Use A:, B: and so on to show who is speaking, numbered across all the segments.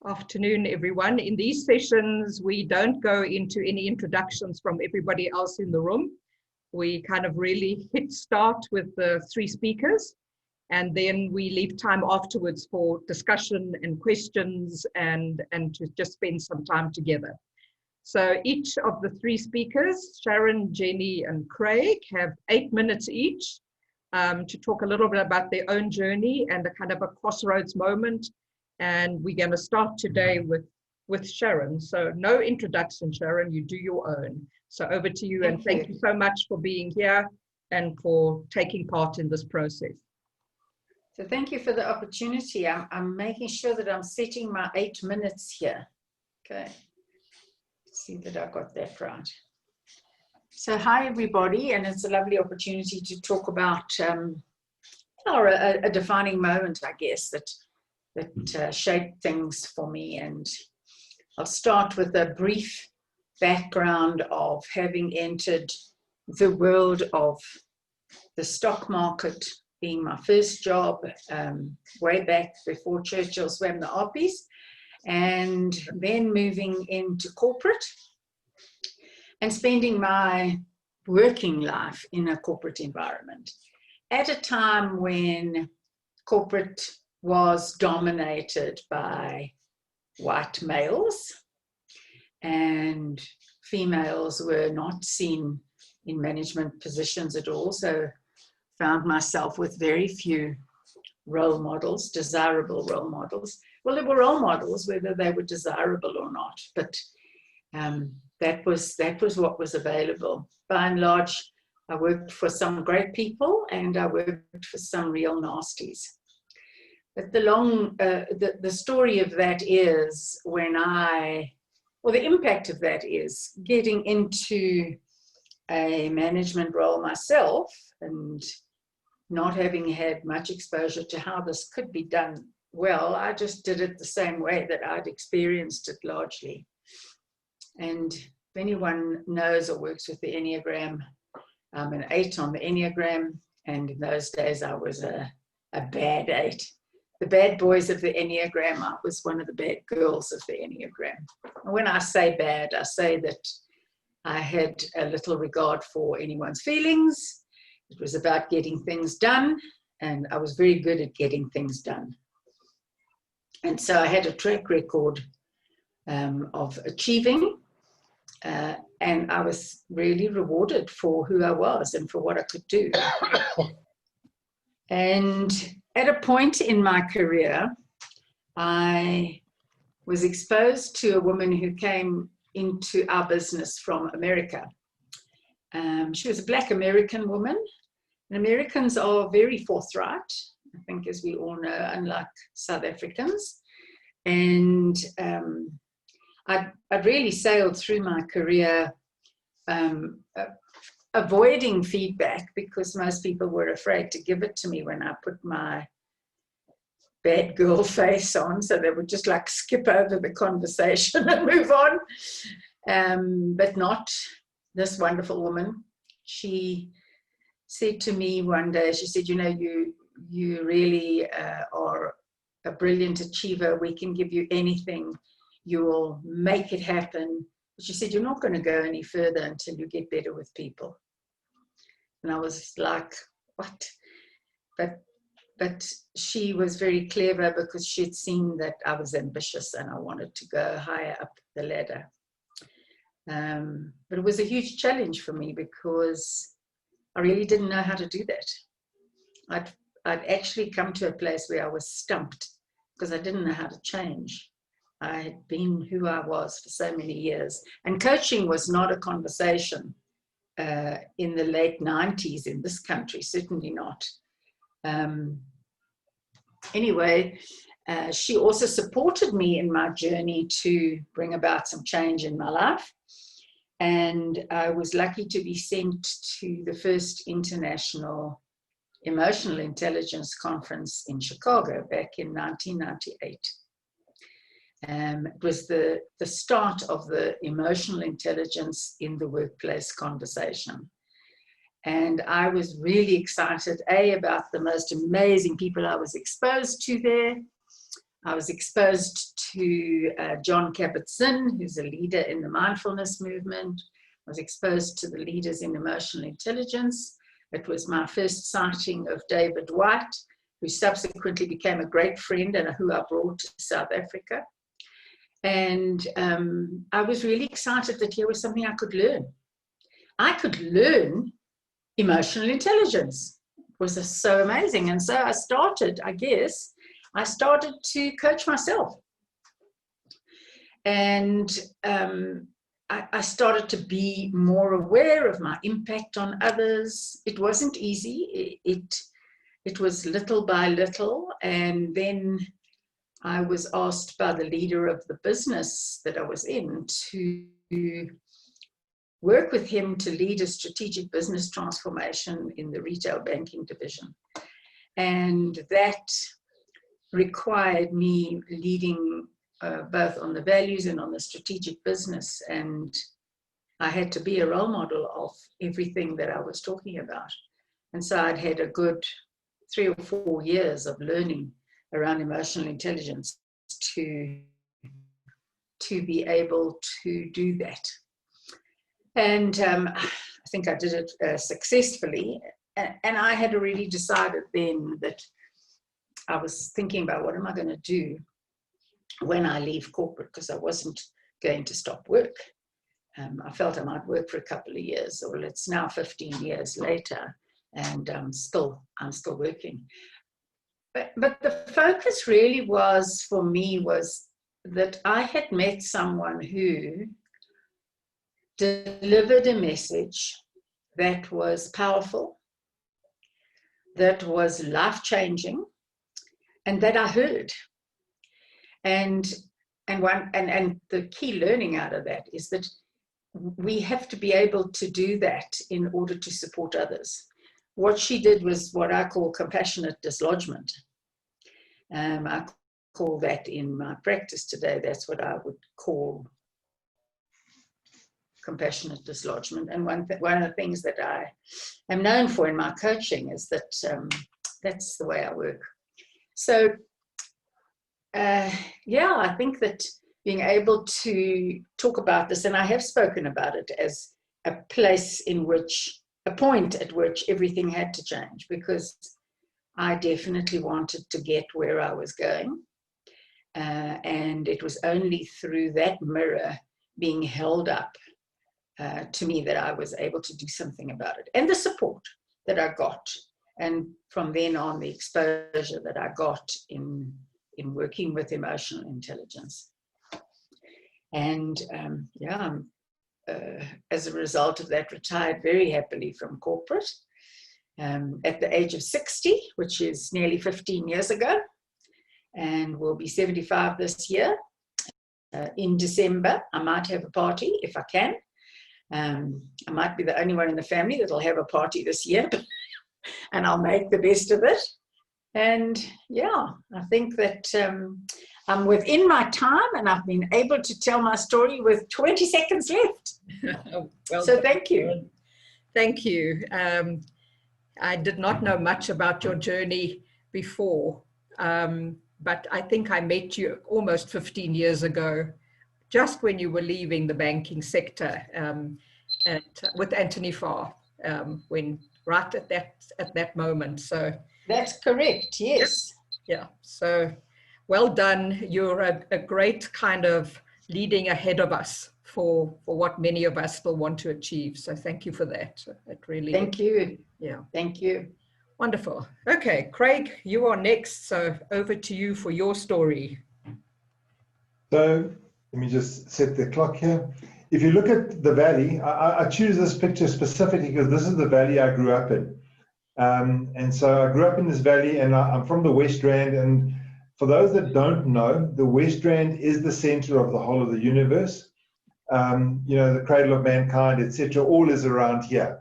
A: Afternoon, everyone. In these sessions, we don't go into any introductions from everybody else in the room. We kind of really hit start with the three speakers, and then we leave time afterwards for discussion and questions and to just spend some time together. So each of the three speakers, Sharon, Jenny, and Craig, have 8 minutes each to talk a little bit about their own journey and a kind of a crossroads moment. And we're going to start today with Sharon. So no introduction, Sharon, you do your own. So over to you, and thank you so much for being here and for taking part in this process.
B: So thank you for the opportunity. I'm making sure that I'm setting my 8 minutes here. Okay, let's see that I got that right. So hi everybody, and it's a lovely opportunity to talk about a defining moment, I guess, that shaped things for me. And I'll start with a brief background of having entered the world of the stock market being my first job way back before Churchill swam the Arpies, and then moving into corporate and spending my working life in a corporate environment at a time when corporate was dominated by white males and females were not seen in management positions at all. So found myself with very few role models, desirable role models. Well, there were role models, whether they were desirable or not, but that was what was available. By and large, I worked for some great people and I worked for some real nasties. But the story of that is the impact of that is getting into a management role myself and not having had much exposure to how this could be done well. I just did it the same way that I'd experienced it largely. And if anyone knows or works with the Enneagram, I'm an 8 on the Enneagram, and in those days I was a bad 8. The bad boys of the Enneagram, I was one of the bad girls of the Enneagram. And when I say bad, I say that I had a little regard for anyone's feelings. It was about getting things done, and I was very good at getting things done. And so I had a track record of achieving, and I was really rewarded for who I was and for what I could do. And at a point in my career, I was exposed to a woman who came into our business from America. She was a Black American woman, and Americans are very forthright, I think, as we all know, unlike South Africans. And I'd really sailed through my career avoiding feedback because most people were afraid to give it to me when I put my bad girl face on, so they would just like skip over the conversation and move on. But not this wonderful woman. She said to me one day, she said, you know, you really are a brilliant achiever. We can give you anything. You will make it happen. She said, you're not going to go any further until you get better with people. And I was like, what? But she was very clever because she'd seen that I was ambitious and I wanted to go higher up the ladder. But it was a huge challenge for me because I really didn't know how to do that. I'd actually come to a place where I was stumped because I didn't know how to change. I had been who I was for so many years. And coaching was not a conversation in the late 90s in this country, certainly not. Anyway, she also supported me in my journey to bring about some change in my life. And I was lucky to be sent to the first International Emotional Intelligence Conference in Chicago back in 1998. It was the start of the emotional intelligence in the workplace conversation. And I was really excited, about the most amazing people I was exposed to there, I was exposed to John Kabat-Zinn, who's a leader in the mindfulness movement. I was exposed to the leaders in emotional intelligence. It was my first sighting of David White, who subsequently became a great friend and who I brought to South Africa. And I was really excited that here was something I could learn. I could learn emotional intelligence. It was so amazing. And so I started to coach myself. And I started to be more aware of my impact on others. It wasn't easy. It was little by little. And then I was asked by the leader of the business that I was in to work with him to lead a strategic business transformation in the retail banking division. And that required me leading both on the values and on the strategic business. And I had to be a role model of everything that I was talking about. And so I'd had a good 3 or 4 years of learning around emotional intelligence to be able to do that. And I think I did it successfully. And I had already decided then that I was thinking about what am I going to do when I leave corporate, because I wasn't going to stop work. I felt I might work for a couple of years. Well, it's now 15 years later, and I'm still working. But the focus really was, for me, was that I had met someone who delivered a message that was powerful, that was life-changing, and that I heard. And the key learning out of that is that we have to be able to do that in order to support others. What she did was what I call compassionate dislodgement. I call that in my practice today, that's what I would call compassionate dislodgement. And one of the things that I am known for in my coaching is that that's the way I work. So, yeah, I think that being able to talk about this, and I have spoken about it as a place in which, a point at which everything had to change, because I definitely wanted to get where I was going. And it was only through that mirror being held up to me that I was able to do something about it. And the support that I got. And from then on, the exposure that I got in working with emotional intelligence. And yeah, as a result of that, retired very happily from corporate at the age of 60, which is nearly 15 years ago, and will be 75 this year. In December, I might have a party if I can. I might be the only one in the family that'll have a party this year, and I'll make the best of it. And yeah, I think that I'm within my time, and I've been able to tell my story with 20 seconds left. Well, so thank you.
A: Thank you. I did not know much about your journey before, but I think I met you almost 15 years ago, just when you were leaving the banking sector with Anthony Farr, right at that moment. So
B: that's correct. Yes.
A: Yeah. So well done. You're a great kind of leading ahead of us for what many of us still want to achieve. So thank you for that. It really.
B: Thank you.
A: Yeah.
B: Thank you.
A: Wonderful. Okay, Craig, you are next. So over to you for your story.
C: So let me just set the clock here. If you look at the valley, I choose this picture specifically because this is the valley I grew up in. And so I grew up in this valley, and I'm from the West Rand. And for those that don't know, the West Rand is the center of the whole of the universe. You know, the cradle of mankind, etc., all is around here.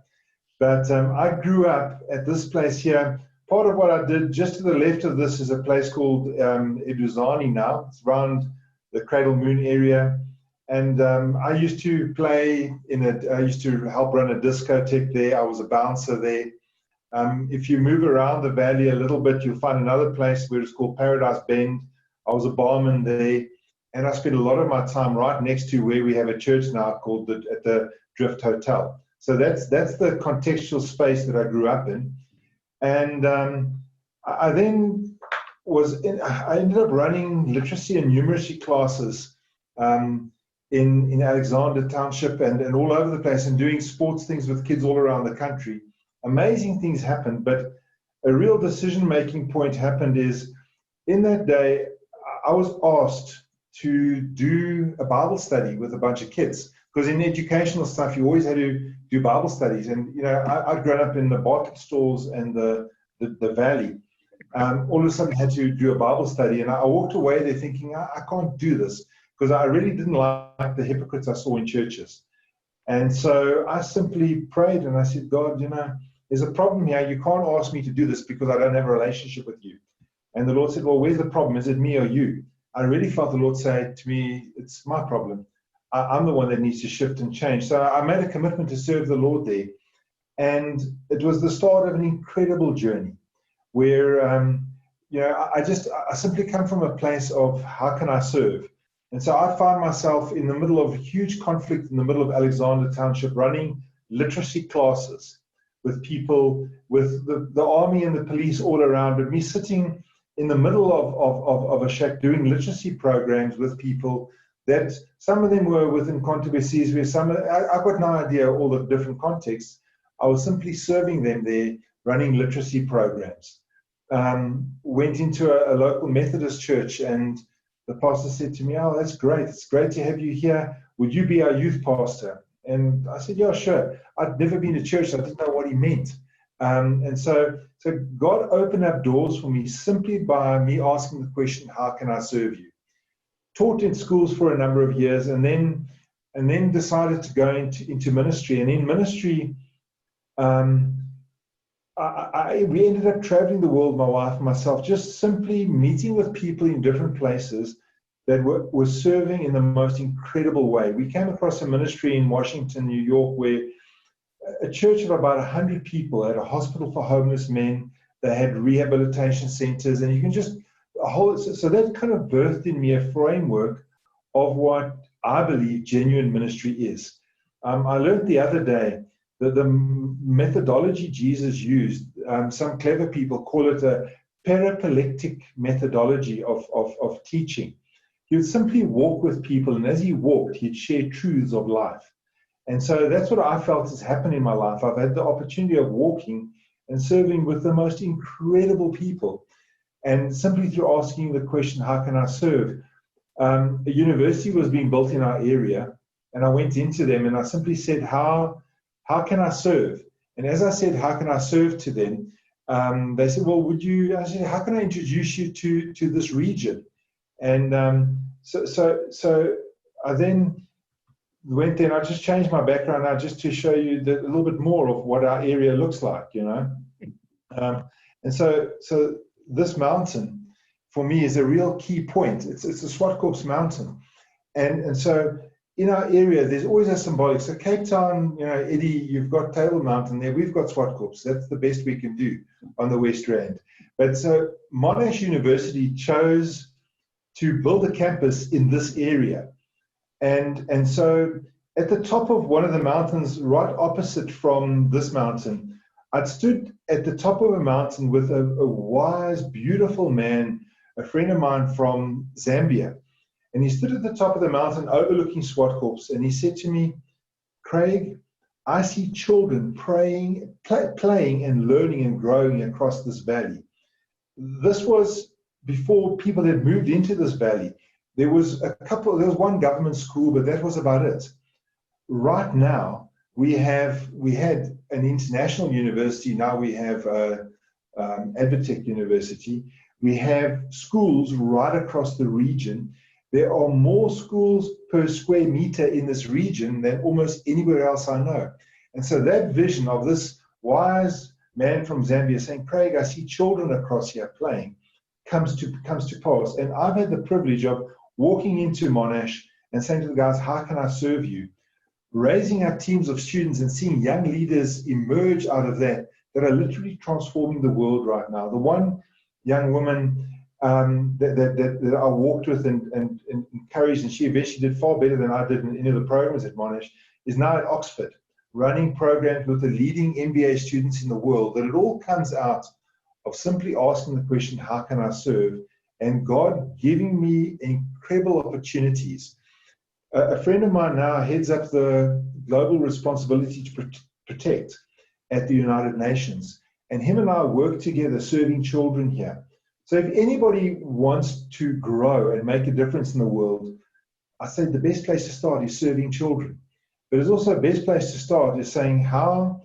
C: But I grew up at this place here. Part of what I did, just to the left of this is a place called Eduzani now. It's around the Cradle Moon area. And I used to play in it. I used to help run a discotheque there. I was a bouncer there. If you move around the valley a little bit, you'll find another place where it's called Paradise Bend, I was a barman there, and I spent a lot of my time right next to where we have a church now called at the Drift Hotel. So that's the contextual space that I grew up in. And I then I ended up running literacy and numeracy classes in Alexander Township and all over the place, and doing sports things with kids all around the country. Amazing things happened, but a real decision-making point happened is, in that day, I was asked to do a Bible study with a bunch of kids, because in educational stuff, you always had to do Bible studies. And, you know, I'd grown up in the Bartlett Stalls and the Valley. All of a sudden had to do a Bible study, and I walked away there thinking, I can't do this, because I really didn't like the hypocrites I saw in churches. And so I simply prayed, and I said, God, you know, there's a problem here. You can't ask me to do this because I don't have a relationship with you. And the Lord said, well, where's the problem? Is it me or you? I really felt the Lord say to me, it's my problem. I'm the one that needs to shift and change. So I made a commitment to serve the Lord there. And it was the start of an incredible journey where, you know, I simply come from a place of how can I serve? And so I found myself in the middle of huge conflict in the middle of Alexander Township, running literacy classes with people, with the army and the police all around, but me sitting in the middle of a shack doing literacy programs with people that some of them were within controversies, where I've got no idea all the different contexts. I was simply serving them there, running literacy programs. Went into a local Methodist church, and the pastor said to me, oh, that's great. It's great to have you here. Would you be our youth pastor? And I said, yeah, sure. I'd never been to church, so I didn't know what he meant. And so God opened up doors for me simply by me asking the question, how can I serve you? Taught in schools for a number of years, and then decided to go into ministry. And in ministry, we ended up traveling the world, my wife and myself, just simply meeting with people in different places that were serving in the most incredible way. We came across a ministry in Washington, New York, where a church of about 100 people had a hospital for homeless men. They had rehabilitation centers, and you can just so that kind of birthed in me a framework of what I believe genuine ministry is. I learned the other day that the methodology Jesus used, some clever people call it a paraplegic methodology of teaching. He would simply walk with people, and as he walked, he'd share truths of life. And so that's what I felt has happened in my life. I've had the opportunity of walking and serving with the most incredible people. And simply through asking the question, how can I serve? A university was being built in our area, and I went into them and I simply said, how can I serve? And as I said, how can I serve to them? They said, well, I said, how can I introduce you to this region? And so I then went there, and I just changed my background now just to show you a little bit more of what our area looks like, you know. And so this mountain for me is a real key point. It's the Swartkorps mountain. And so in our area, there's always a symbolic. So Cape Town, you know, Eddie, you've got Table Mountain there. We've got Swartkorps. That's the best we can do on the West Rand. But so Monash University chose to build a campus in this area. And so at the top of one of the mountains, right opposite from this mountain, I'd stood at the top of a mountain with a wise, beautiful man, a friend of mine from Zambia. And he stood at the top of the mountain overlooking Swartkorps, and he said to me, Craig, I see children playing and learning and growing across this valley. This was before people had moved into this valley. There was one government school, but that was about it. Right now, we had an international university. Now we have Adventech University. We have schools right across the region. There are more schools per square meter in this region than almost anywhere else I know. And so that vision of this wise man from Zambia saying, Craig, I see children across here playing, comes to pass. And I've had the privilege of walking into Monash and saying to the guys, how can I serve you? Raising our teams of students and seeing young leaders emerge out of that are literally transforming the world right now. The one young woman that I walked with and encouraged, and she eventually did far better than I did in any of the programs at Monash, is now at Oxford, running programs with the leading MBA students in the world. That it all comes out of simply asking the question, how can I serve? And God giving me incredible opportunities. A friend of mine now heads up the global responsibility to protect at the United Nations. And him and I work together serving children here. So if anybody wants to grow and make a difference in the world, I say the best place to start is serving children. But it's also the best place to start is saying, how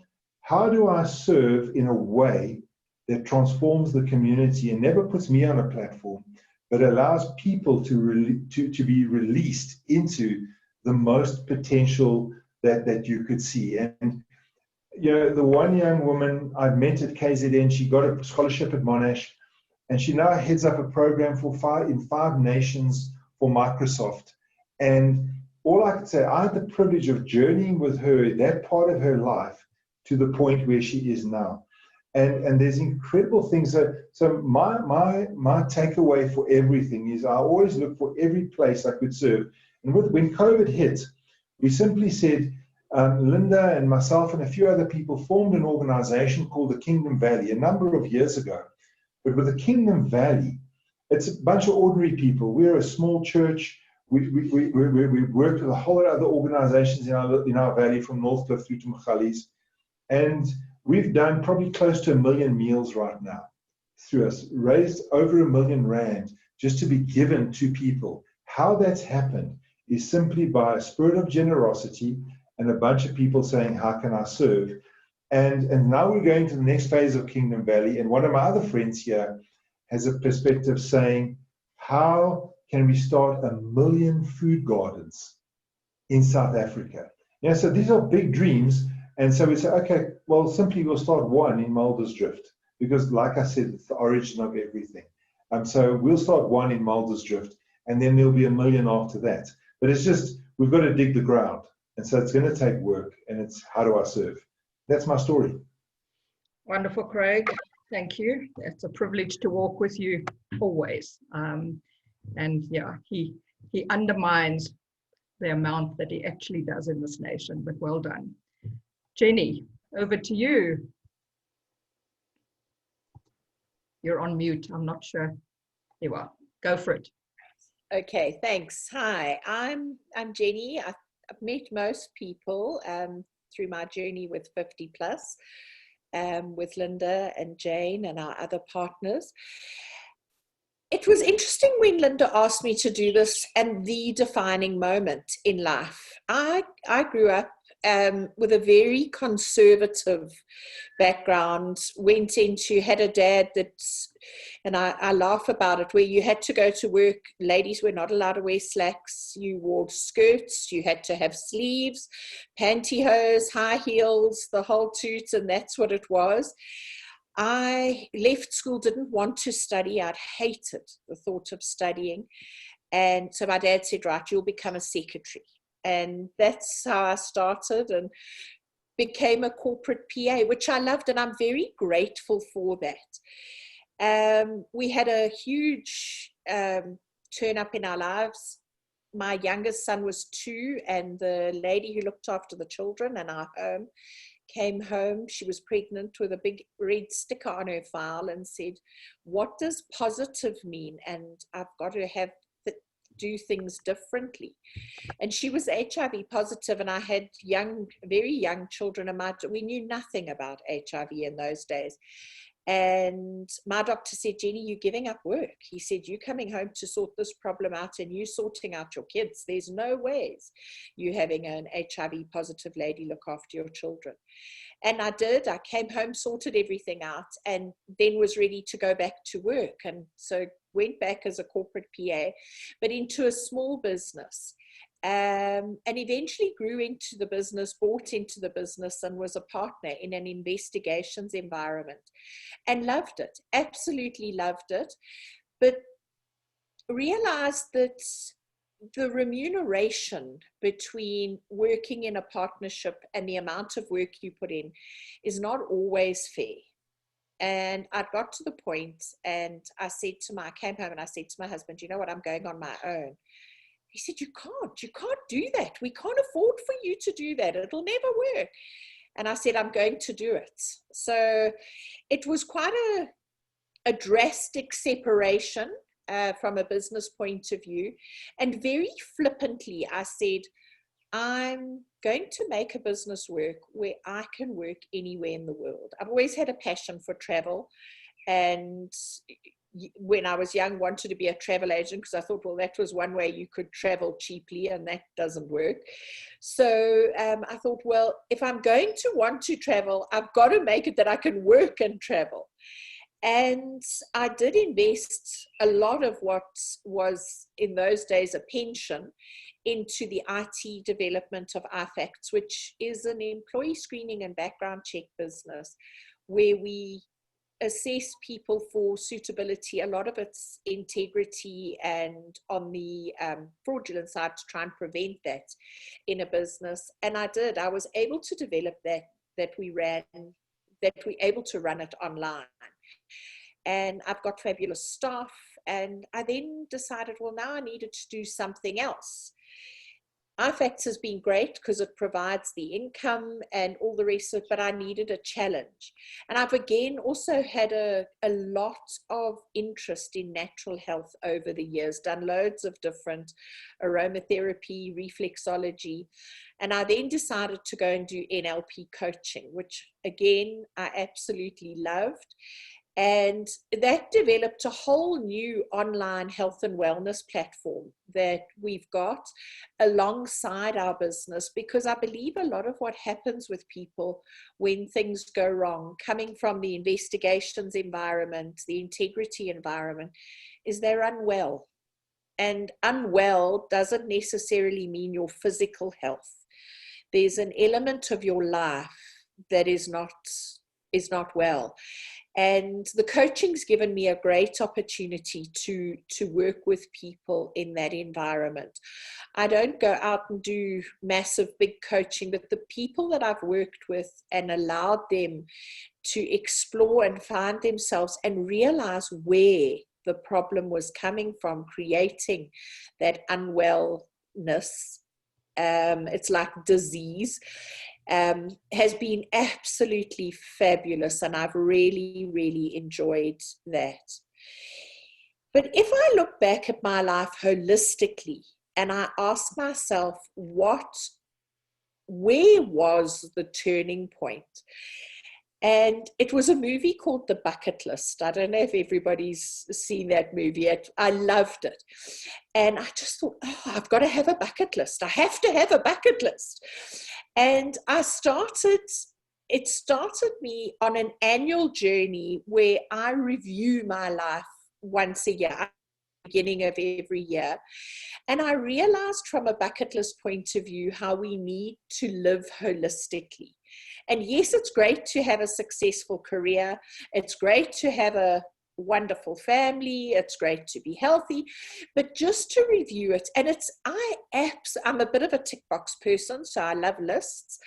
C: do I serve in a way that transforms the community and never puts me on a platform, but allows people to be released into the most potential that you could see. And you know, the one young woman I've met at KZN, she got a scholarship at Monash, and she now heads up a program in 5 nations for Microsoft. And all I could say, I had the privilege of journeying with her, that part of her life, to the point where she is now. And there's incredible things. So my takeaway for everything is I always look for every place I could serve. And when COVID hit, we simply said, Linda and myself and a few other people formed an organization called the Kingdom Valley a number of years ago. But with the Kingdom Valley, it's a bunch of ordinary people. We're a small church. We worked with a whole lot of other organizations in our valley, from Northcliffe through to Magalies. And we've done probably close to 1 million meals right now through us, raised over R1 million just to be given to people. How that's happened is simply by a spirit of generosity and a bunch of people saying, how can I serve? And now we're going to the next phase of Kingdom Valley. And one of my other friends here has a perspective saying, how can we start 1 million food gardens in South Africa? Yeah, so these are big dreams. And so we say, okay, well, simply we'll start one in Muldersdrift, because like I said, it's the origin of everything. So we'll start one in Muldersdrift, and then there'll be 1 million after that. But it's just, we've got to dig the ground. And so it's going to take work, and it's how do I serve? That's my story.
A: Wonderful, Craig. Thank you. It's a privilege to walk with you always. And yeah, he undermines the amount that he actually does in this nation, but well done. Jenny, over to you. You're on mute. I'm not sure. There you are. Go for it.
D: Okay, thanks. Hi, I'm Jenny. I've met most people through my journey with 50 Plus, with Linda and Jane and our other partners. It was interesting when Linda asked me to do this and the defining moment in life. I grew up with a very conservative background, had a dad and I laugh about it, where you had to go to work, ladies were not allowed to wear slacks, you wore skirts, you had to have sleeves, pantyhose, high heels, the whole toot, and that's what it was. I left school, didn't want to study. I'd hated the thought of studying. And so my dad said, right, you'll become a secretary. And that's how I started and became a corporate PA, which I loved, and I'm very grateful for that. We had a huge turn up in our lives. My youngest son was 2, and the lady who looked after the children in our home came home. She was pregnant with a big red sticker on her file and said, what does positive mean? And I've got to do things differently. And she was HIV positive, and I had very young children, and we knew nothing about HIV in those days. And my doctor said, Jenny, you're giving up work. He said, you're coming home to sort this problem out, and you sorting out your kids. There's no ways you having an HIV positive lady look after your children. And I did. I came home, sorted everything out, and then was ready to go back to work. And so went back as a corporate PA, but into a small business. And eventually grew into the business, bought into the business, and was a partner in an investigations environment, and loved it, absolutely loved it, but realized that the remuneration between working in a partnership and the amount of work you put in is not always fair. And I got to the point, and I came home and I said to my husband, you know what, I'm going on my own. He said, you can't do that. We can't afford for you to do that. It'll never work. And I said, I'm going to do it. So it was quite a drastic separation from a business point of view. And very flippantly, I said, I'm going to make a business work where I can work anywhere in the world. I've always had a passion for travel, and when I was young, wanted to be a travel agent because I thought, well, that was one way you could travel cheaply, and that doesn't work. So I thought, well, if I'm going to want to travel, I've got to make it that I can work and travel. And I did invest a lot of what was in those days a pension into the IT development of iFacts, which is an employee screening and background check business where we assess people for suitability. A lot of it's integrity and on the fraudulent side to try and prevent that in a business. And I was able to develop that we're able to run it online. And I've got fabulous staff. And I then decided, well, now I needed to do something else. iFacts has been great because it provides the income and all the rest of it, but I needed a challenge. And I've again also had a lot of interest in natural health over the years, done loads of different aromatherapy, reflexology. And I then decided to go and do NLP coaching, which again, I absolutely loved. And that developed a whole new online health and wellness platform that we've got alongside our business, because I believe a lot of what happens with people when things go wrong, coming from the investigations environment, the integrity environment, is they're unwell. And unwell doesn't necessarily mean your physical health. There's an element of your life that is not well. And the coaching's given me a great opportunity to work with people in that environment. I don't go out and do massive, big coaching, but the people that I've worked with and allowed them to explore and find themselves and realize where the problem was coming from, creating that unwellness. It's like disease. Has been absolutely fabulous, and I've really, really enjoyed that. But if I look back at my life holistically and I ask myself, where was the turning point? And it was a movie called The Bucket List. I don't know if everybody's seen that movie. I loved it. And I just thought, oh, I've got to have a bucket list. I have to have a bucket list. And it started me on an annual journey where I review my life once a year, at the beginning of every year. And I realized from a bucket list point of view how we need to live holistically. And yes, it's great to have a successful career. It's great to have a wonderful family. It's great to be healthy, but just to review it. And I'm a bit of a tick box person, so I love lists.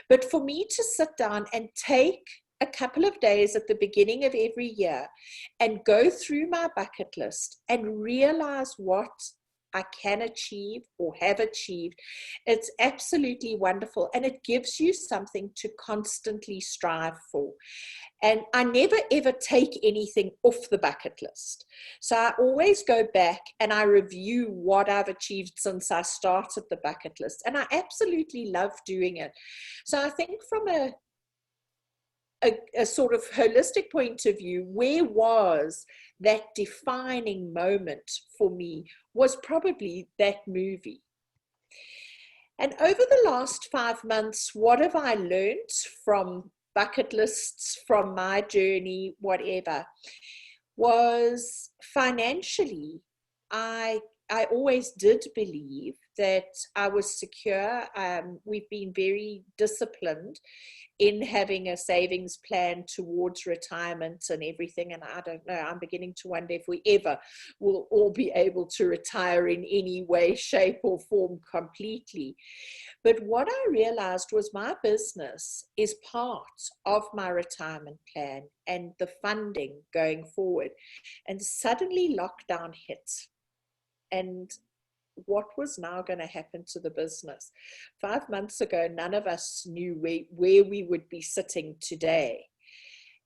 D: But for me to sit down and take a couple of days at the beginning of every year and go through my bucket list and realize what I can achieve or have achieved, it's absolutely wonderful. And it gives you something to constantly strive for. And I never ever take anything off the bucket list. So I always go back and I review what I've achieved since I started the bucket list. And I absolutely love doing it. So I think from a sort of holistic point of view, where was that defining moment for me was probably that movie. And over the last 5 months, what have I learned from bucket lists, from my journey, whatever, was financially, I I always did believe that I was secure. We've been very disciplined in having a savings plan towards retirement and everything. And I don't know, I'm beginning to wonder if we ever will all be able to retire in any way, shape, or form completely. But what I realized was my business is part of my retirement plan and the funding going forward. And suddenly lockdown hit. And what was now going to happen to the business? 5 months ago, none of us knew where we would be sitting today.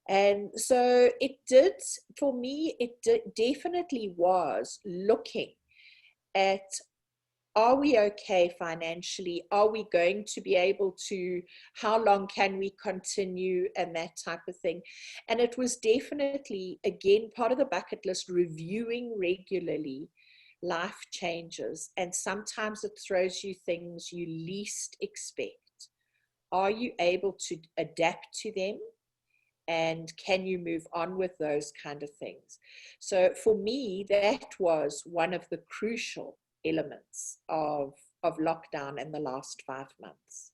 D: And so it did, for me, definitely was looking at, are we okay financially? Are we going to be able to, how long can we continue, and that type of thing. And it was definitely, again, part of the bucket list, reviewing regularly life changes, and sometimes it throws you things you least expect. Are you able to adapt to them, and can you move on with those kind of things? So for me, that was one of the crucial elements of lockdown in the last 5 months.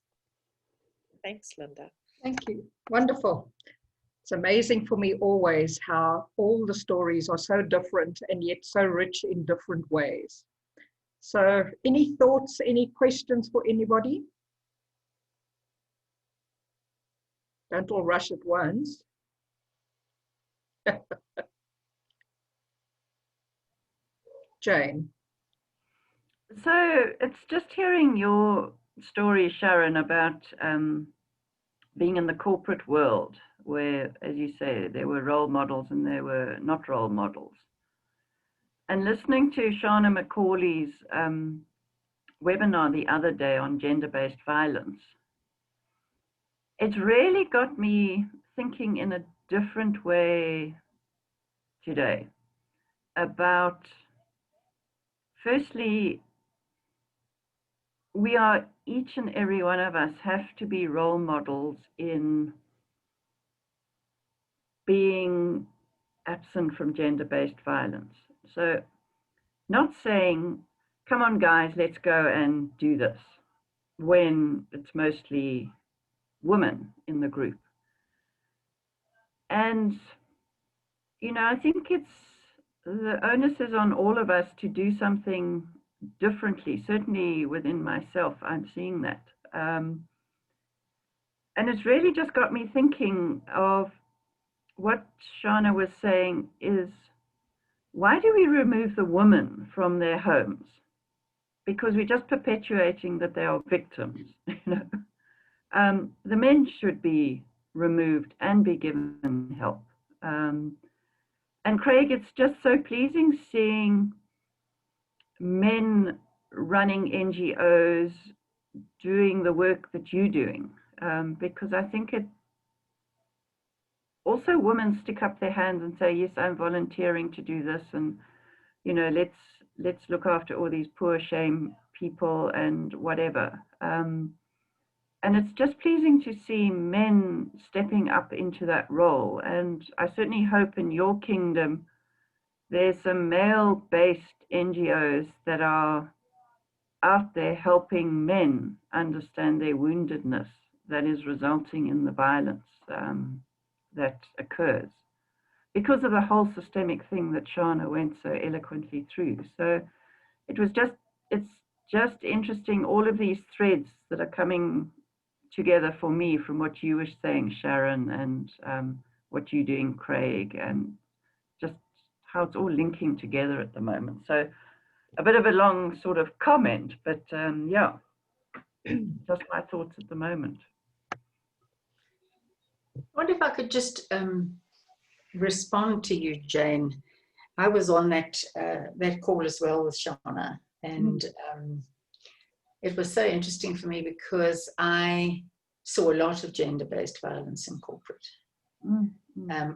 D: Thanks, Linda.
A: Thank you. Wonderful. It's amazing for me always how all the stories are so different and yet so rich in different ways. So any thoughts, any questions for anybody? Don't all rush at once. Jane.
E: So it's just hearing your story, Sharon, about being in the corporate world where, as you say, there were role models and there were not role models. And listening to Shana McCauley's webinar the other day on gender-based violence, it's really got me thinking in a different way today about, firstly, we are, each and every one of us have to be role models in being absent from gender-based violence. So not saying, come on guys, let's go and do this, when it's mostly women in the group. And, you know, I think the onus is on all of us to do something differently. Certainly within myself, I'm seeing that. And it's really just got me thinking of what Shana was saying is, why do we remove the women from their homes? Because we're just perpetuating that they are victims. You know, the men should be removed and be given help. And Craig, it's just so pleasing seeing men running NGOs doing the work that you're doing, because I think it also, women stick up their hands and say, yes, I'm volunteering to do this, and you know, let's look after all these poor shame people and whatever. And it's just pleasing to see men stepping up into that role. And I certainly hope in your kingdom there's some male-based NGOs that are out there helping men understand their woundedness that is resulting in the violence that occurs because of the whole systemic thing that Shana went so eloquently through. So it's just interesting, all of these threads that are coming together for me from what you were saying, Sharon, and what you're doing, Craig, and just how it's all linking together at the moment. So a bit of a long sort of comment, but yeah, just my thoughts at the moment.
B: I wonder if I could just respond to you, Jane. I was on that call as well with Shana, and it was so interesting for me because I saw a lot of gender-based violence in corporate.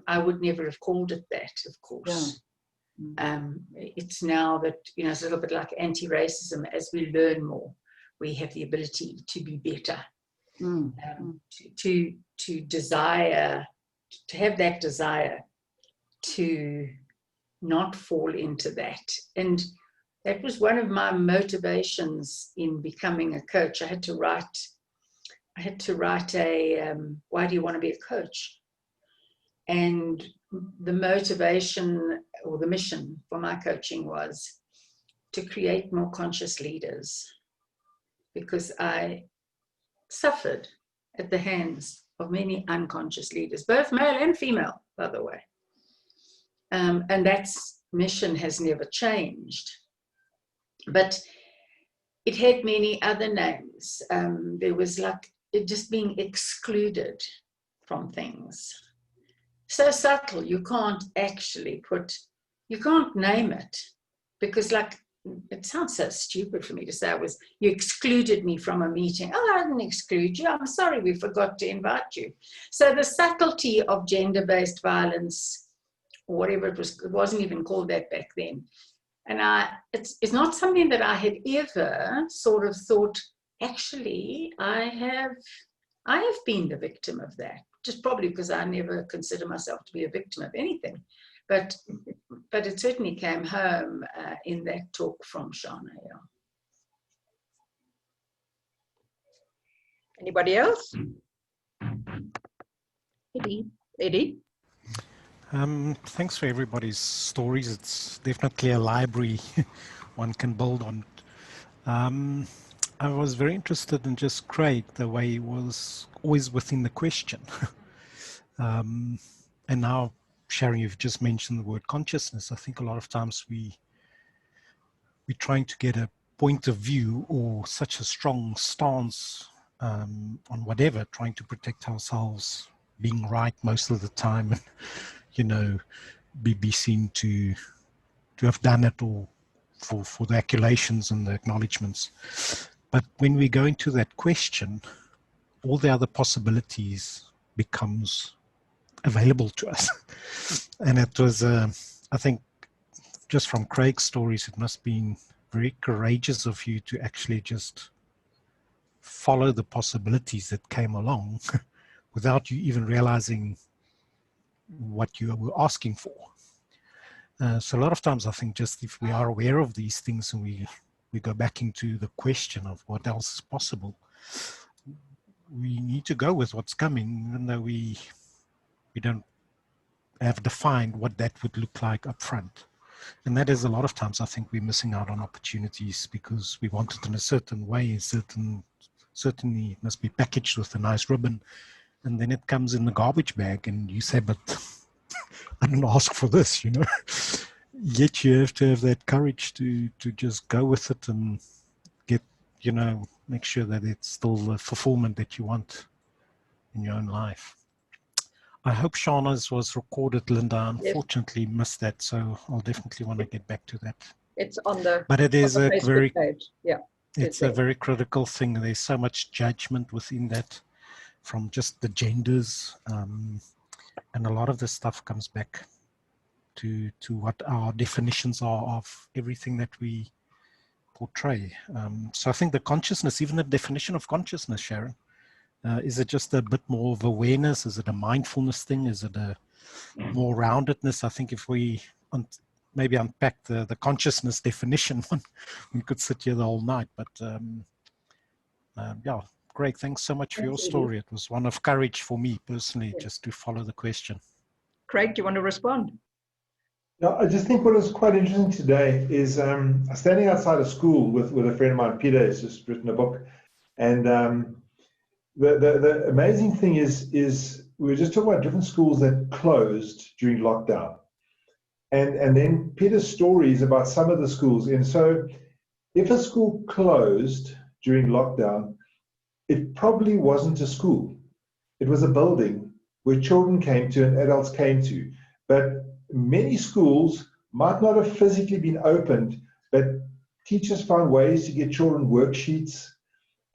B: I would never have called it that, of course. Yeah. It's now that, you know, it's a little bit like anti-racism. As we learn more, we have the ability to be better, to desire, to have that desire to not fall into that. And that was one of my motivations in becoming a coach. I had to write a, why do you want to be a coach? And the motivation or the mission for my coaching was to create more conscious leaders, because I suffered at the hands of many unconscious leaders, both male and female, by the way. And that mission has never changed. But it had many other names. There was like it just being excluded from things. So subtle, you can't actually you can't name it, because like, it sounds so stupid for me to say you excluded me from a meeting. Oh, I didn't exclude you. I'm sorry, we forgot to invite you. So the subtlety of gender-based violence, or whatever it wasn't even called that back then. And it's not something that I had ever sort of thought, actually, I have been the victim of that. Just probably because I never consider myself to be a victim of anything. But it certainly came home in that talk from Shana.
A: Anybody else? Eddie?
F: Thanks for everybody's stories. It's definitely a library one can build on. I was very interested in just Craig, the way he was always within the question. And now, Sharon, you've just mentioned the word consciousness. I think a lot of times we're trying to get a point of view or such a strong stance on whatever, trying to protect ourselves, being right most of the time, and, you know, be seen to have done it all for the accolations and the acknowledgements. But when we go into that question, all the other possibilities becomes available to us. And it was, I think, just from Craig's stories, it must have been very courageous of you to actually just follow the possibilities that came along without you even realizing what you were asking for. So a lot of times I think just if we are aware of these things and we go back into the question of what else is possible, we need to go with what's coming, even though we don't have defined what that would look like up front. And that is a lot of times I think we're missing out on opportunities because we want it in a certain way, certainly it must be packaged with a nice ribbon, and then it comes in the garbage bag and you say, but I didn't ask for this, you know. Yet you have to have that courage to just go with it and get, you know, make sure that it's still the fulfillment that you want in your own life. I hope Shana's was recorded, Linda. Unfortunately missed that, so I'll definitely want to get back to that.
A: It's on the,
F: but it is
A: on the
F: a
A: Facebook
F: very
A: page. Yeah,
F: it's a very critical thing. There's so much judgment within that from just the genders, and a lot of this stuff comes back to what our definitions are of everything that we portray. So I think the consciousness, even the definition of consciousness, Sharon, is it just a bit more of awareness? Is it a mindfulness thing? Is it a more roundedness? I think if we maybe unpack the consciousness definition, we could sit here the whole night. But yeah, Greg, thanks so much for your story. It was one of courage for me personally, just to follow the question.
A: Craig, do you want to respond?
C: Yeah, I just think what was quite interesting today is standing outside a school with a friend of mine, Peter, has just written a book, and the amazing thing is we were just talking about different schools that closed during lockdown, and then Peter's stories about some of the schools. And so if a school closed during lockdown, it probably wasn't a school. It was a building where children came to and adults came to. But many schools might not have physically been opened, but teachers found ways to get children worksheets.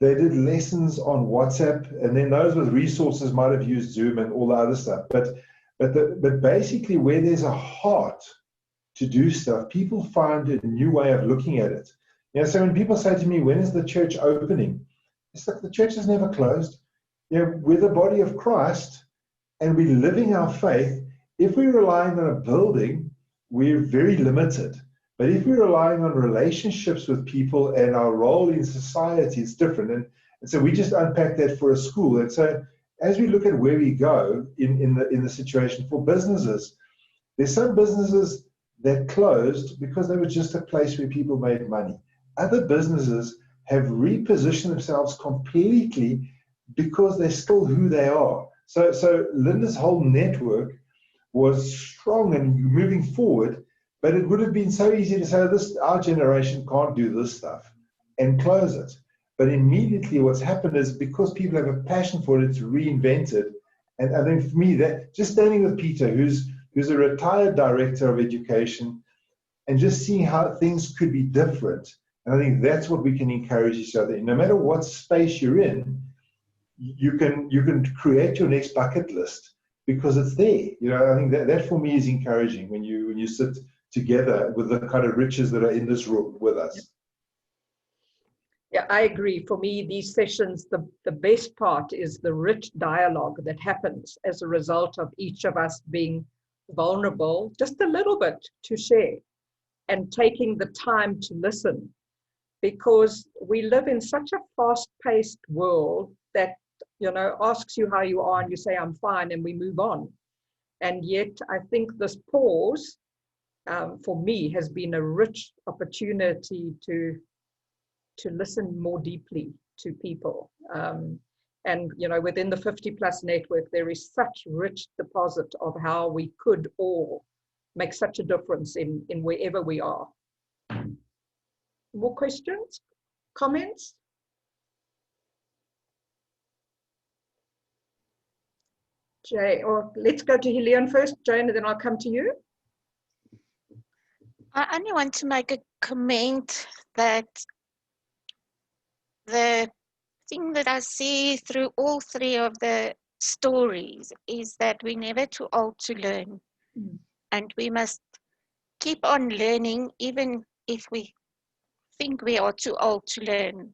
C: They did lessons on WhatsApp, and then those with resources might have used Zoom and all the other stuff. But basically, where there's a heart to do stuff, people find a new way of looking at it. You know, so when people say to me, "When is the church opening?" It's like the church is never closed. You know, we're the body of Christ, and we're living our faith. If we're relying on a building, we're very limited. But if we're relying on relationships with people and our role in society, it's different. And so we just unpack that for a school. And so as we look at where we go in the situation for businesses, there's some businesses that closed because they were just a place where people made money. Other businesses have repositioned themselves completely because they're still who they are. So Linda's whole network was strong and moving forward, but it would have been so easy to say, our generation can't do this stuff and close it. But immediately what's happened is because people have a passion for it, it's reinvented. And I think for me, that just standing with Peter, who's a retired director of education, and just seeing how things could be different. And I think that's what we can encourage each other in. No matter what space you're in, you can create your next bucket list because it's there. I think that for me is encouraging when you sit together with the kind of riches that are in this room with us.
A: Yeah, I agree. For me, these sessions, the best part is the rich dialogue that happens as a result of each of us being vulnerable, just a little bit to share and taking the time to listen, because we live in such a fast-paced world that, asks you how you are and you say, I'm fine, and we move on. And yet I think this pause for me has been a rich opportunity to listen more deeply to people. And within the 50 Plus network, there is such rich deposit of how we could all make such a difference in wherever we are. More questions, comments? Jay, or let's go to Helene first, Jane, and then I'll come to you.
G: I only want to make a comment that the thing that I see through all three of the stories is that we're never too old to learn. And we must keep on learning, even if we think we are too old to learn.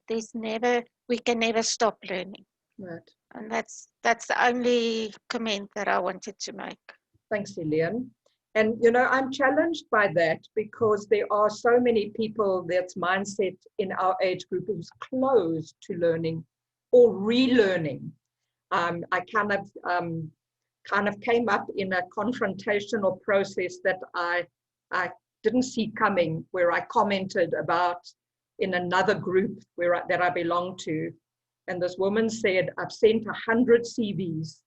G: We can never stop learning.
A: Right.
G: And that's the only comment that I wanted to make.
A: Thanks, Helene. And, I'm challenged by that because there are so many people that's mindset in our age group who's closed to learning or relearning. I kind of came up in a confrontational process that I didn't see coming, where I commented about in another group that I belong to. And this woman said, I've sent 100 CVs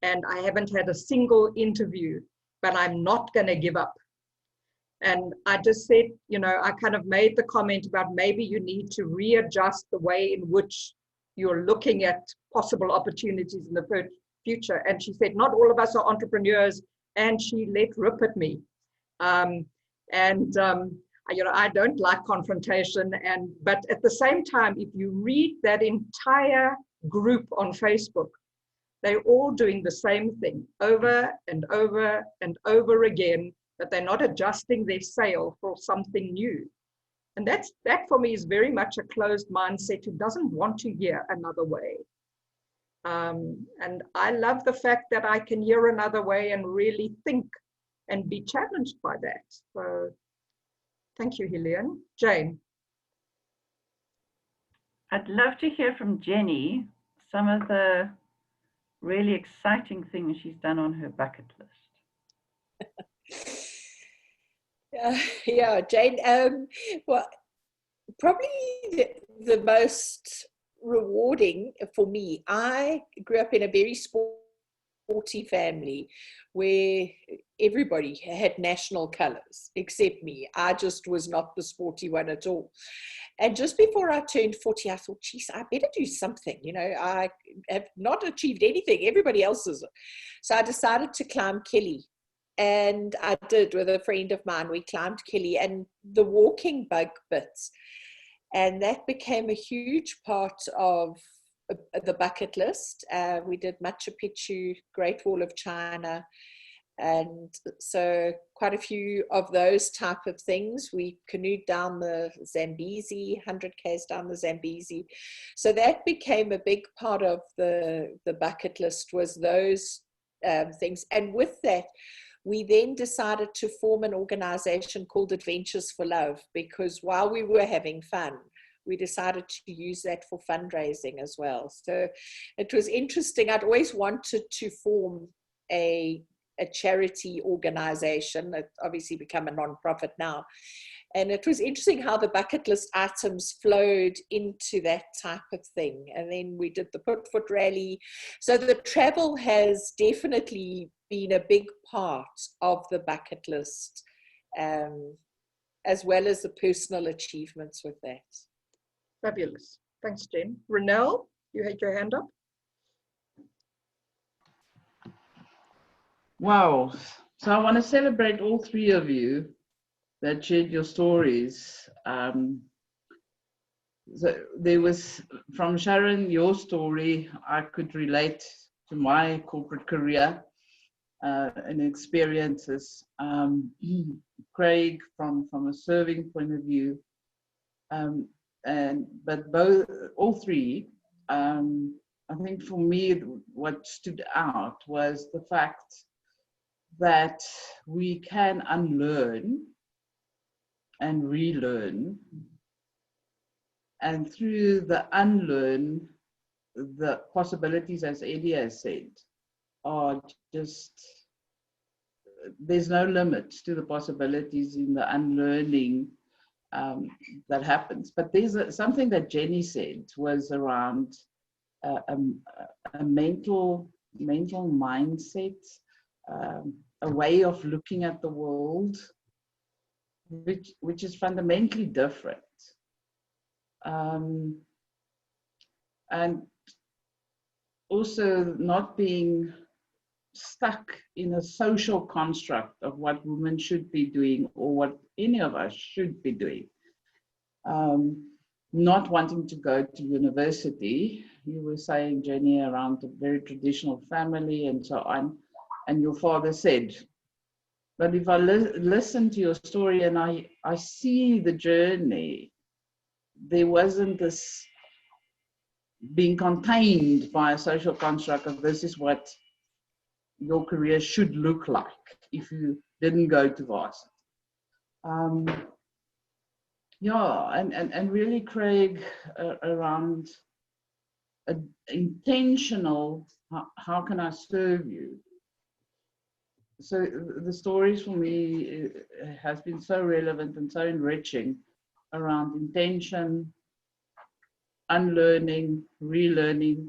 A: and I haven't had a single interview, but I'm not going to give up. And I just said, I kind of made the comment about maybe you need to readjust the way in which you're looking at possible opportunities in the future. And she said, not all of us are entrepreneurs. And she let rip at me. I don't like confrontation, but at the same time, if you read that entire group on Facebook, they're all doing the same thing over and over and over again, but they're not adjusting their sail for something new. And that for me is very much a closed mindset who doesn't want to hear another way. And I love the fact that I can hear another way and really think and be challenged by that. So thank you, Helene. Jane.
E: I'd love to hear from Jenny some of the really exciting things she's done on her bucket list.
D: Yeah, Jane. Well, probably the most rewarding for me. I grew up in a very sporty family where everybody had national colors except me. I just was not the sporty one at all. And just before I turned 40, I thought, geez, I better do something. I have not achieved anything. Everybody else is. So I decided to climb Kelly. And I did with a friend of mine. We climbed Kelly and the walking bug bits. And that became a huge part of the bucket list. We did Machu Picchu, Great Wall of China. And so quite a few of those type of things. We canoed down the Zambezi, 100 Ks down the Zambezi. So that became a big part of the bucket list, was those things. And with that, we then decided to form an organization called Adventures for Love, because while we were having fun, we decided to use that for fundraising as well. So it was interesting. I'd always wanted to form a charity organization. It's obviously become a non-profit now. And it was interesting how the bucket list items flowed into that type of thing. And then we did the Putfoot rally. So the travel has definitely been a big part of the bucket list, as well as the personal achievements with that.
A: Fabulous. Thanks, Jen. Renelle, you had your hand up.
H: Wow. So I want to celebrate all three of you that shared your stories. So there was, from Sharon, your story, I could relate to my corporate career and experiences. Craig, from a serving point of view, but all three, I think for me, what stood out was the fact that we can unlearn and relearn, and through the unlearn, the possibilities, as Eddie has said, are just, there's no limit to the possibilities in the unlearning that happens. But there's something that Jenny said was around a mental mindset, a way of looking at the world, which is fundamentally different. And also not being stuck in a social construct of what women should be doing or what any of us should be doing. Not wanting to go to university. You were saying, Jenny, around a very traditional family and so on, and your father said, but if I listen to your story and I see the journey, there wasn't this being contained by a social construct of this is what your career should look like if you didn't go to varsity. Yeah, and really, Craig, around intentional, how can I serve you? So the stories for me has been so relevant and so enriching around intention, unlearning, relearning,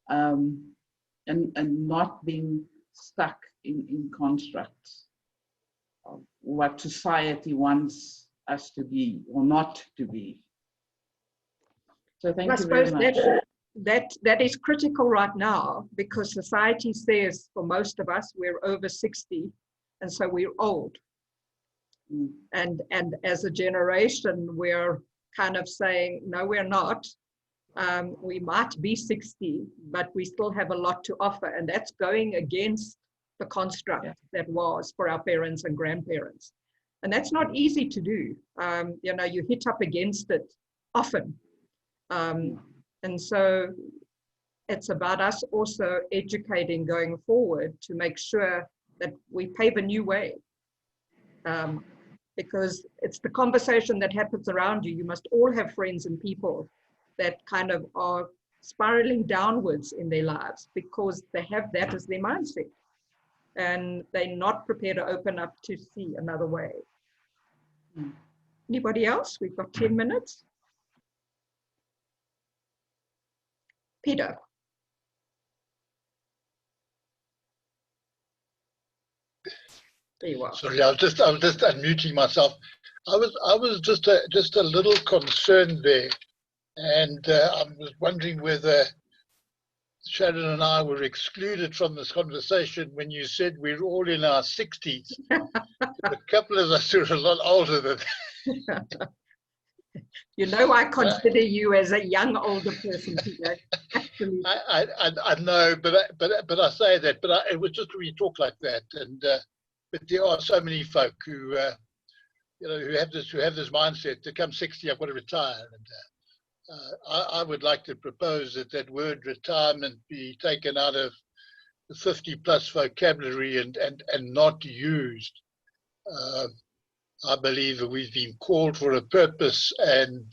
H: and not being stuck in constructs of what society wants us to be or not to be. So thank you very much.
A: That is critical right now, because society says for most of us we're over 60, and so we're old. And as a generation, we're kind of saying, no, we're not. We might be 60, but we still have a lot to offer, and that's going against the construct that was for our parents and grandparents. And that's not easy to do. You know, you hit up against it often. And so it's about us also educating going forward to make sure that we pave a new way. Because it's the conversation that happens around you. You must all have friends and people that kind of are spiraling downwards in their lives because they have that as their mindset. And they're not prepared to open up to see another way. Anybody else? We've got 10 minutes. Peter. There you are.
I: Sorry, I was just unmuting myself. I was just a little concerned there, and I was wondering whether Sharon and I were excluded from this conversation when you said we're all in our 60s. A couple of us are a lot older than that.
A: You know, I consider you as a young older person, Peter. Absolutely.
I: I know, but I say that. But it was just when you talk like that, and but there are so many folk who you know, who have this mindset. To come 60, I've got to retire, and I would like to propose that word retirement be taken out of the 50 plus vocabulary and not used. I believe that we've been called for a purpose, and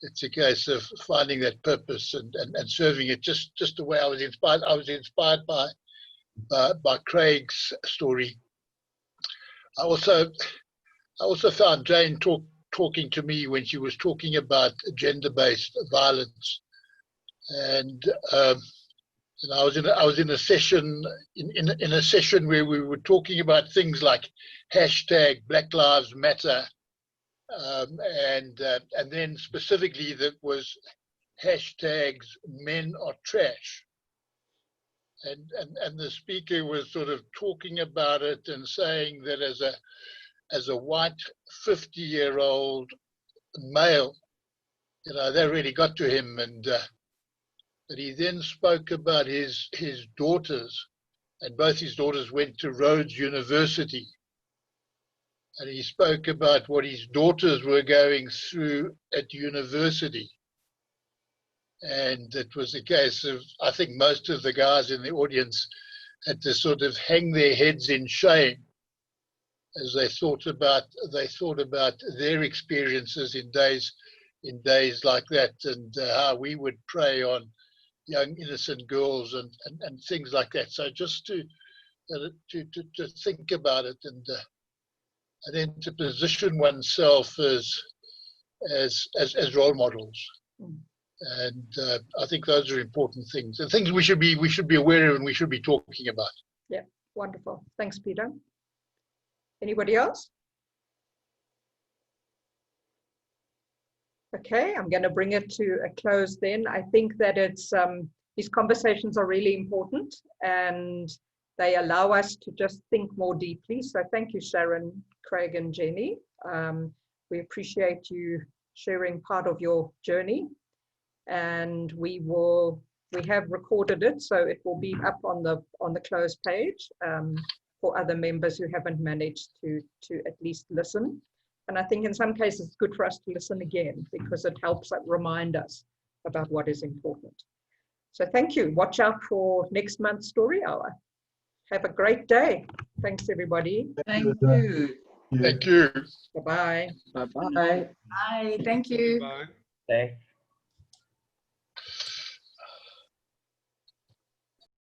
I: it's a case of finding that purpose and serving it just the way I was inspired. I was inspired by Craig's story. I also found Jane talking to me when she was talking about gender-based violence, and I was in a session in a session where we were talking about things like hashtag Black Lives Matter, and then specifically that was hashtags Men Are Trash, and the speaker was sort of talking about it and saying that as a white 50-year-old male, that really got to him, and but he then spoke about his daughters, and both his daughters went to Rhodes University, and he spoke about what his daughters were going through at university. And it was a case of, I think most of the guys in the audience had to sort of hang their heads in shame as they thought about their experiences in days like that, and how we would prey on young innocent girls and things like that. So just to think about it, and then to position oneself as role models. And I think those are important things, and things we should be aware of and we should be talking about.
A: Yeah, wonderful. Thanks, Peter. Anybody else? Okay, I'm going to bring it to a close then. I think that these conversations are really important, and they allow us to just think more deeply. So thank you, Sharon, Craig, and Jenny. We appreciate you sharing part of your journey, and we have recorded it, so it will be up on the close page for other members who haven't managed to at least listen. And I think in some cases it's good for us to listen again, because it helps remind us about what is important. So thank you. Watch out for next month's Story Hour. Have a great day. Thanks, everybody.
H: Thank you.
I: Thank you.
A: Bye-bye.
H: Bye-bye.
B: Bye. Thank you.
J: Bye.